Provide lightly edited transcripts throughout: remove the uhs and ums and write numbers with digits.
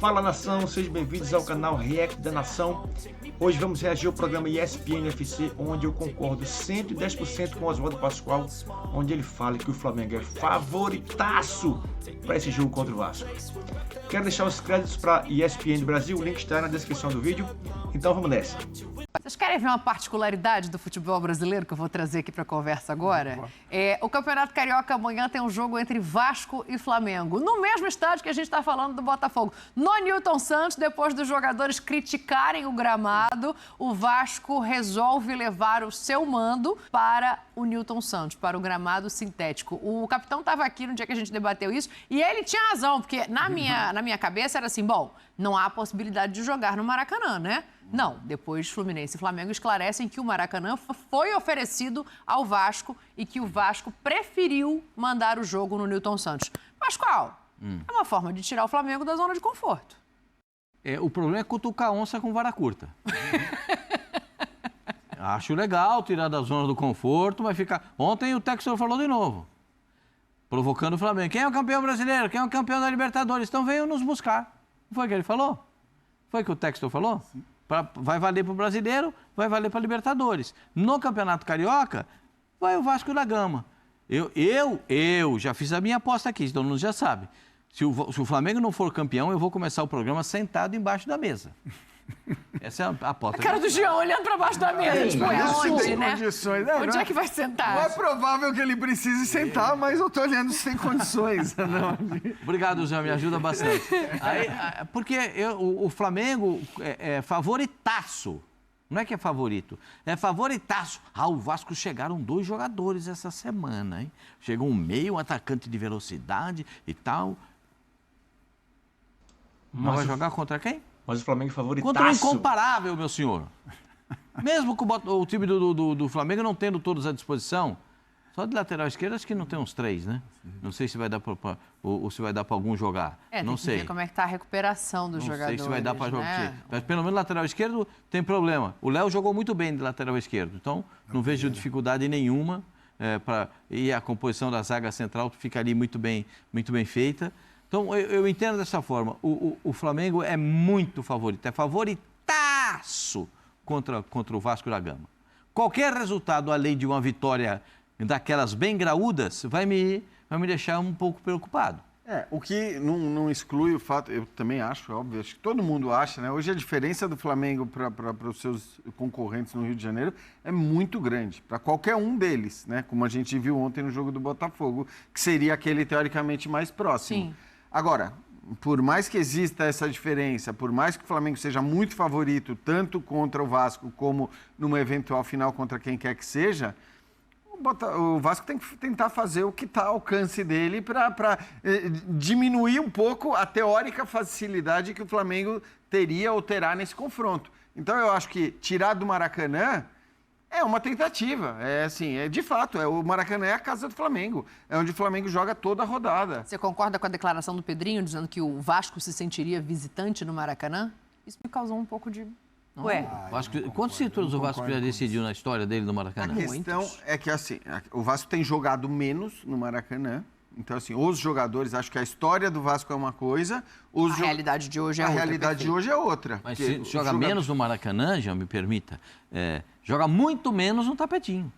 Fala nação, sejam bem-vindos ao canal React da Nação. Hoje vamos reagir ao programa ESPN FC, onde eu concordo 110% com Oswaldo Pascoal, onde ele fala que o Flamengo é favoritaço para esse jogo contra o Vasco. Quero deixar os créditos para ESPN Brasil, o link está na descrição do vídeo, então vamos nessa. Vocês querem ver uma particularidade do futebol brasileiro que eu vou trazer aqui para a conversa agora? O Campeonato Carioca amanhã tem um jogo entre Vasco e Flamengo, no mesmo estádio que a gente está falando do Botafogo. No Newton Santos, depois dos jogadores criticarem o gramado, o Vasco resolve levar o seu mando para o Newton Santos, para o gramado sintético. O capitão estava aqui no dia que a gente debateu isso e ele tinha razão, porque na minha cabeça era assim, bom, não há possibilidade de jogar no Maracanã, né? Não, depois Fluminense e Flamengo esclarecem que o Maracanã foi oferecido ao Vasco e que o Vasco preferiu mandar o jogo no Newton Santos. Pascoal, é uma forma de tirar o Flamengo da zona de conforto. O problema é cutucar onça com vara curta. Acho legal tirar da zona do conforto, mas ficar... Ontem o Textor falou de novo, provocando o Flamengo. Quem é o campeão brasileiro? Quem é o campeão da Libertadores? Então venham nos buscar. Não foi o que ele falou? Foi o que o Textor falou? Sim. Vai valer para o brasileiro, vai valer para a Libertadores. No Campeonato Carioca, vai o Vasco da Gama. Eu já fiz a minha aposta aqui, todo mundo já sabe. Se o Flamengo não for campeão, eu vou começar o programa sentado embaixo da mesa. Essa é a aposta. A cara do Jean olhando para baixo da mesa. Tipo, onde, né? Condições. Onde é que vai sentar? Não é provável que ele precise sentar, mas eu tô olhando se tem condições. Não. Obrigado, Jean, me ajuda bastante. Porque o Flamengo é favoritaço. Não é que é favorito, é favoritaço. O Vasco chegaram 2 jogadores essa semana, hein? Chegou um meio, um atacante de velocidade e tal. Mas vai jogar contra quem? Mas o Flamengo é favoritaço. Contra o incomparável, meu senhor. Mesmo com o time do Flamengo não tendo todos à disposição, só de lateral esquerdo acho que não tem uns 3, né? Não sei se vai dar para ou se vai dar para algum jogar. Não sei. Tem que ver como é que tá a recuperação dos jogadores. Não sei se vai dar para jogar. Né? Mas pelo menos lateral esquerdo tem problema. O Léo jogou muito bem de lateral esquerdo, então não vejo dificuldade nenhuma e a composição da zaga central fica ali muito bem feita. Então, eu entendo dessa forma. O Flamengo é muito favorito, é favoritaço contra o Vasco da Gama. Qualquer resultado além de uma vitória daquelas bem graúdas vai me deixar um pouco preocupado. O que não exclui o fato, eu também acho, óbvio, acho que todo mundo acha, né? Hoje a diferença do Flamengo para os seus concorrentes no Rio de Janeiro é muito grande, para qualquer um deles, né? Como a gente viu ontem no jogo do Botafogo, que seria aquele teoricamente mais próximo. Sim. Agora, por mais que exista essa diferença, por mais que o Flamengo seja muito favorito, tanto contra o Vasco como numa eventual final contra quem quer que seja, o Vasco tem que tentar fazer o que está ao alcance dele para diminuir um pouco a teórica facilidade que o Flamengo teria ou terá nesse confronto. Então, eu acho que tirar do Maracanã é uma tentativa, de fato, o Maracanã é a casa do Flamengo, é onde o Flamengo joga toda a rodada. Você concorda com a declaração do Pedrinho, dizendo que o Vasco se sentiria visitante no Maracanã? Isso me causou um pouco de... Quantos títulos o Vasco já decidiu na história dele no Maracanã? A questão é que, o Vasco tem jogado menos no Maracanã. Então, os jogadores, acho que a história do Vasco é uma coisa... A realidade de hoje é outra. A realidade de hoje é outra. Mas se joga menos no Maracanã, já me permita, joga muito menos no Tapetinho.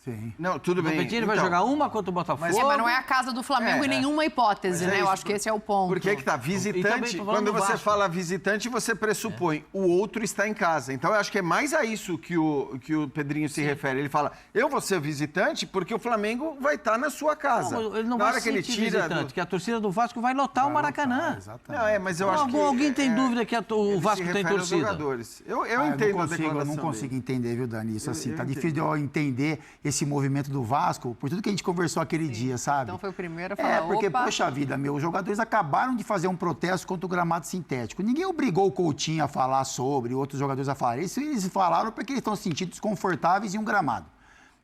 Sim. Não, tudo bem. O Tapetinho vai jogar uma contra o Botafogo. Mas não é a casa do Flamengo em nenhuma hipótese, né? Eu acho que esse é o ponto. Por que tá? Visitante, quando você fala visitante, você pressupõe o outro está em casa. Então, eu acho que é mais a isso que o Pedrinho se refere. Ele fala, eu vou ser visitante porque o Flamengo vai estar na sua casa. Não, ele não vai ser visitante, que a torcida do Vasco vai lotar o Maracanã. Mas eu acho que... Alguém tem dúvida que o Vasco tem torcida? Eu entendo a declaração Eu não consigo entender, viu, Dani? Isso tá difícil de eu entender esse movimento do Vasco, por tudo que a gente conversou aquele dia, sabe? Então foi o primeiro a falar, porque, poxa vida, os jogadores acabaram de fazer um protesto contra o gramado sintético. Ninguém obrigou o Coutinho a falar sobre, outros jogadores a falar. Eles falaram porque eles estão se sentindo desconfortáveis em um gramado.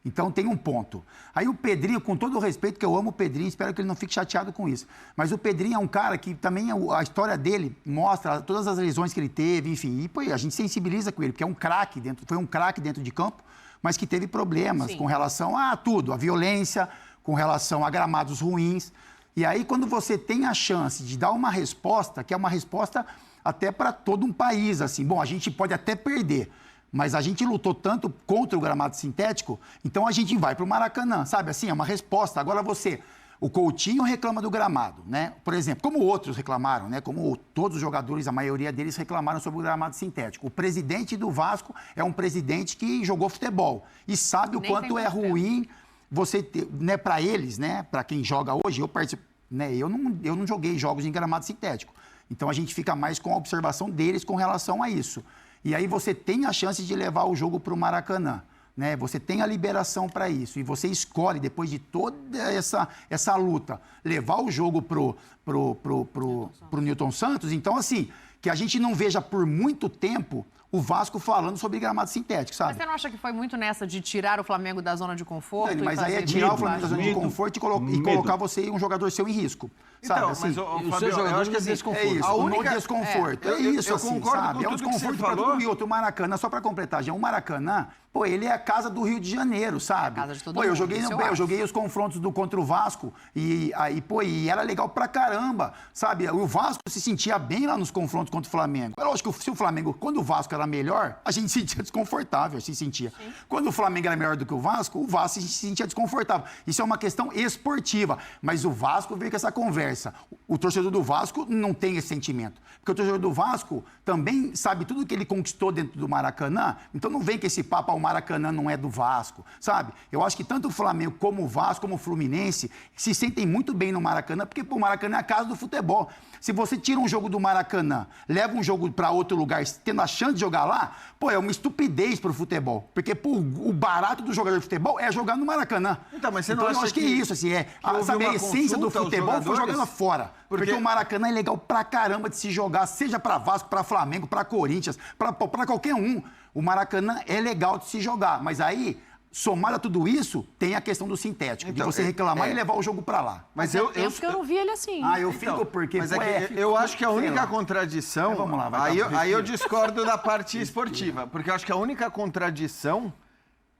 Então tem um ponto. Aí o Pedrinho, com todo o respeito, que eu amo o Pedrinho, espero que ele não fique chateado com isso. Mas o Pedrinho é um cara que também, a história dele mostra todas as lesões que ele teve, enfim. E pô, a gente sensibiliza com ele, porque é um craque foi um craque dentro de campo, mas que teve problemas com relação a tudo, a violência, com relação a gramados ruins. E aí, quando você tem a chance de dar uma resposta, que é uma resposta até para todo um país, assim, bom, a gente pode até perder, mas a gente lutou tanto contra o gramado sintético, então a gente vai para o Maracanã, sabe? Assim, é uma resposta. Agora o Coutinho reclama do gramado, né? Por exemplo, como outros reclamaram, né? Como todos os jogadores, a maioria deles reclamaram sobre o gramado sintético. O presidente do Vasco é um presidente que jogou futebol e sabe o quanto é ruim você ter, né, para eles, né, para quem joga hoje, eu participo, né, eu não joguei jogos em gramado sintético. Então a gente fica mais com a observação deles com relação a isso. E aí você tem a chance de levar o jogo para o Maracanã, né? Você tem a liberação para isso e você escolhe, depois de toda essa luta, levar o jogo pro Newton Santos. Então, assim, que a gente não veja por muito tempo o Vasco falando sobre gramado sintético, sabe? Mas você não acha que foi muito nessa de tirar o Flamengo da zona de conforto? Dani, mas aí é tirar o Flamengo da zona de conforto e colocar você e um jogador seu em risco. Sabe, então, assim, mas, o seu jogador acho que assim, desconforto. é isso, a única... desconforto. É isso, eu assim, concordo sabe? com É um tudo que desconforto você para falou. todo mundo. E outro, o Maracanã, só para completar, já o Maracanã, pô, ele é a casa do Rio de Janeiro, sabe? Casa de todo pô, mundo, eu joguei os confrontos contra o Vasco e era legal pra caramba, sabe? O Vasco se sentia bem lá nos confrontos contra o Flamengo. É lógico que se o Flamengo, quando o Vasco era melhor, a gente se sentia desconfortável, se sentia. Sim. Quando o Flamengo era melhor do que o Vasco se sentia desconfortável. Isso é uma questão esportiva, mas o Vasco veio com essa conversa. O torcedor do Vasco não tem esse sentimento. Porque o torcedor do Vasco também sabe tudo que ele conquistou dentro do Maracanã, então não vem com esse papo, o Maracanã não é do Vasco, sabe? Eu acho que tanto o Flamengo como o Vasco, como o Fluminense, se sentem muito bem no Maracanã, porque pô, o Maracanã é a casa do futebol. Se você tira um jogo do Maracanã, leva um jogo para outro lugar, tendo a chance de jogar lá, pô, é uma estupidez pro futebol. Porque pô, o barato do jogador de futebol é jogar no Maracanã. Então, mas você não acha eu acho que é isso, assim, sabe, a essência do futebol foi jogando lá fora. Porque o Maracanã é legal pra caramba de se jogar, seja pra Vasco, pra Flamengo, pra Corinthians, pra qualquer um. O Maracanã é legal de se jogar, mas aí, somado a tudo isso, tem a questão do sintético, então, de você reclamar e levar o jogo pra lá. Mas eu não vi ele assim. Eu fico porque... Mas eu acho que a única contradição... Mas vamos lá, aí eu discordo da parte esportiva, porque eu acho que a única contradição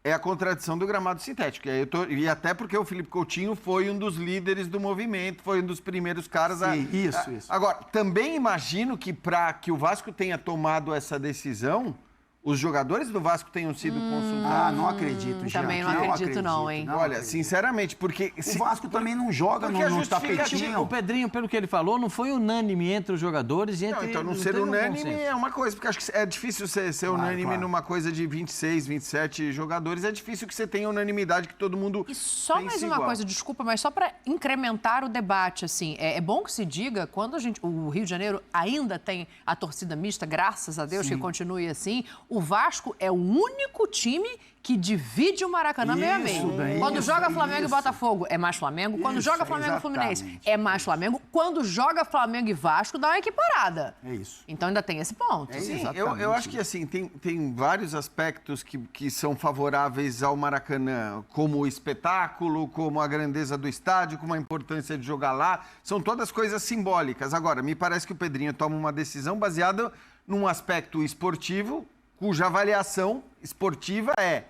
é a contradição do gramado sintético. E até porque o Felipe Coutinho foi um dos líderes do movimento, foi um dos primeiros caras Isso. Agora, também imagino que para que o Vasco tenha tomado essa decisão, os jogadores do Vasco tenham sido consultados. Não acredito, Jean. Também não acredito, não, hein? Olha, sinceramente, porque... O Vasco também não joga no tapetinho. O Pedrinho, pelo que ele falou, não foi unânime entre os jogadores. Então não ser unânime é uma coisa, porque acho que é difícil ser unânime numa coisa de 26, 27 jogadores. É difícil que você tenha unanimidade, que todo mundo E só mais uma coisa, desculpa, mas só para incrementar o debate, assim, é bom que se diga, quando o Rio de Janeiro ainda tem a torcida mista, graças a Deus, que continue assim, o Vasco é o único time que divide o Maracanã meio a meio. Quando joga Flamengo e Botafogo, é mais Flamengo. Quando joga Flamengo e Fluminense, é mais Flamengo. Quando joga Flamengo e Vasco, dá uma equiparada. É isso. Então ainda tem esse ponto. Sim, eu acho que assim, tem vários aspectos que são favoráveis ao Maracanã, como o espetáculo, como a grandeza do estádio, como a importância de jogar lá. São todas coisas simbólicas. Agora, me parece que o Pedrinho toma uma decisão baseada num aspecto esportivo, cuja avaliação esportiva é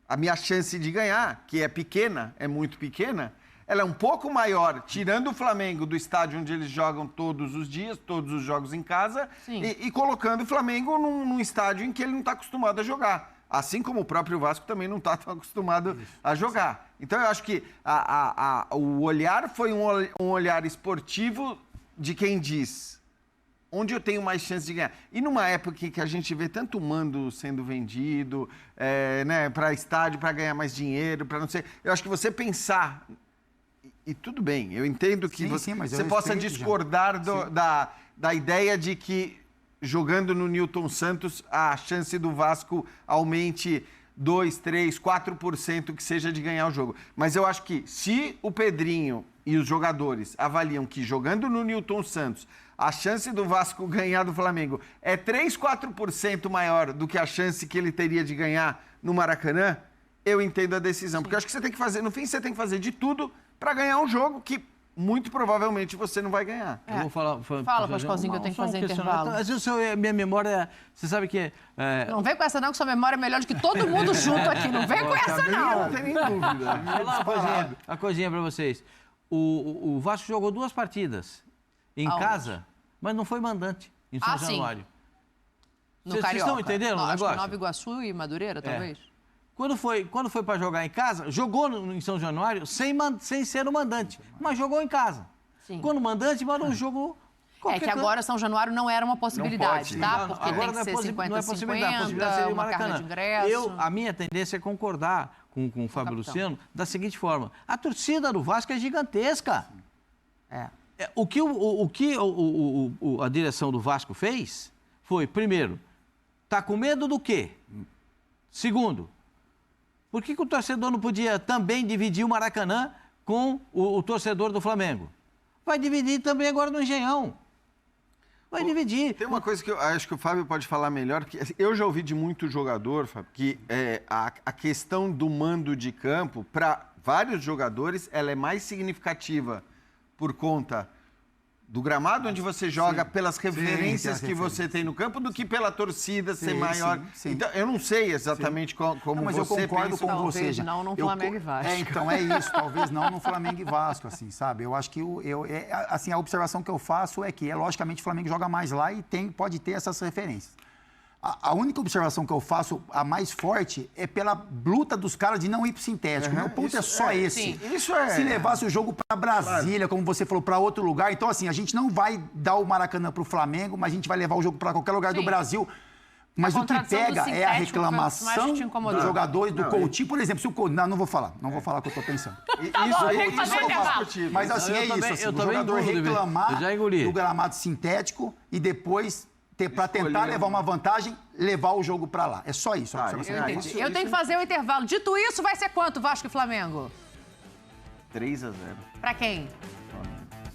a minha chance de ganhar, que é pequena, é muito pequena, ela é um pouco maior, tirando o Flamengo do estádio onde eles jogam todos os dias, todos os jogos em casa, e colocando o Flamengo num estádio em que ele não está acostumado a jogar. Assim como o próprio Vasco também não está tão acostumado a jogar. Então, eu acho que o olhar foi um olhar esportivo de quem diz... onde eu tenho mais chance de ganhar. E numa época em que a gente vê tanto mando sendo vendido, né, para estádio, para ganhar mais dinheiro, para não sei... Eu acho que você pensar... E tudo bem, eu entendo que você possa discordar da ideia de que jogando no Newton Santos a chance do Vasco aumente 2, 3, 4% que seja de ganhar o jogo. Mas eu acho que se o Pedrinho e os jogadores avaliam que jogando no Newton Santos a chance do Vasco ganhar do Flamengo é 3, 4% maior do que a chance que ele teria de ganhar no Maracanã, eu entendo a decisão. Porque eu acho que você tem que fazer, no fim, você tem que fazer de tudo para ganhar um jogo que muito provavelmente você não vai ganhar. Eu vou falar... Fala, Pascoalzinho, que eu tenho que fazer intervalo. Mas minha memória, você sabe que... Não vem com essa não, que sua memória é melhor do que todo mundo junto aqui. Não vem com essa não. Não tem nem dúvida. Vou falar uma coisinha pra vocês. O Vasco jogou 2 partidas em Aonde? casa, mas não foi mandante em São sim. Januário. No Vocês Carioca. estão entendendo o Acho que negócio? Nova Iguaçu e Madureira, talvez. Quando foi para jogar em casa, jogou em São Januário sem ser o mandante, mas jogou em casa. Sim. Quando o mandante, manda um jogo... É que agora São Januário não era uma possibilidade, pode. tá? Não, Porque agora tem que ser não é possibilidade, a 50-50, possibilidade seria o uma carga Maracanã. de ingresso. A minha tendência é concordar com o Fábio capitão. Luciano da seguinte forma: a torcida do Vasco é gigantesca. É. O que a direção do Vasco fez foi, primeiro, tá com medo do quê? Segundo, por que o torcedor não podia também dividir o Maracanã com o torcedor do Flamengo? Vai dividir também agora no Engenhão. Vai dividir. Tem uma coisa que eu acho que o Fábio pode falar melhor, que eu já ouvi de muito jogador, Fábio, que a questão do mando de campo, para vários jogadores, ela é mais significativa por conta do gramado onde você joga, pelas referências que você tem no campo, do que pela torcida ser maior. sim. Então, eu não sei exatamente como Não, mas você eu concordo pensa. com Talvez você. Já. não no Eu Flamengo e Vasco. então é isso, talvez não no Flamengo e Vasco, assim, sabe? Eu acho que assim, a observação que eu faço é que, logicamente, o Flamengo joga mais lá e pode ter essas referências. A única observação que eu faço, a mais forte, é pela luta dos caras de não ir pro sintético. Meu ponto é só esse. Isso é... Se levasse o jogo para Brasília, como você falou, para outro lugar, então assim, a gente não vai dar o Maracanã pro Flamengo, mas a gente vai levar o jogo para qualquer lugar do Brasil. Mas o que contradição do pega é a sintético foi o que mais reclamação te incomodou. dos jogadores, do Coutinho, por exemplo. Se o Coutinho, não vou falar o que eu tô pensando. bom, tem que fazer intervalo. Mas assim, Eu é também- isso, assim, eu o também jogador engulo, reclamar eu já engoli. do gramado sintético e depois para tentar levar uma vantagem, levar o jogo para lá. É só isso. a observação. Eu entendi. Eu tenho que fazer o intervalo. Dito isso, vai ser quanto, Vasco e Flamengo? 3-0. Pra quem?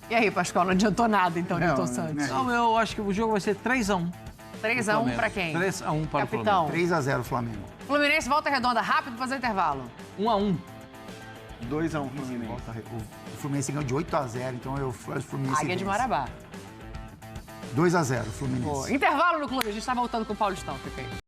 E aí, Pascoal, não adiantou nada, então, Newton Santos. Não, eu acho que o jogo vai ser 3-1. 3x1 pra quem? 3-1 para Capitão. o Flamengo. 3-0 Flamengo. Fluminense, volta redonda, rápido, fazer o intervalo. 1-1. 2-1 Fluminense. O Fluminense ganhou de 8-0, então eu o Fluminense Águia de vence. Marabá. 2-0 Fluminense. Boa. Intervalo no clube, a gente tá voltando com o Paulistão, fica aí.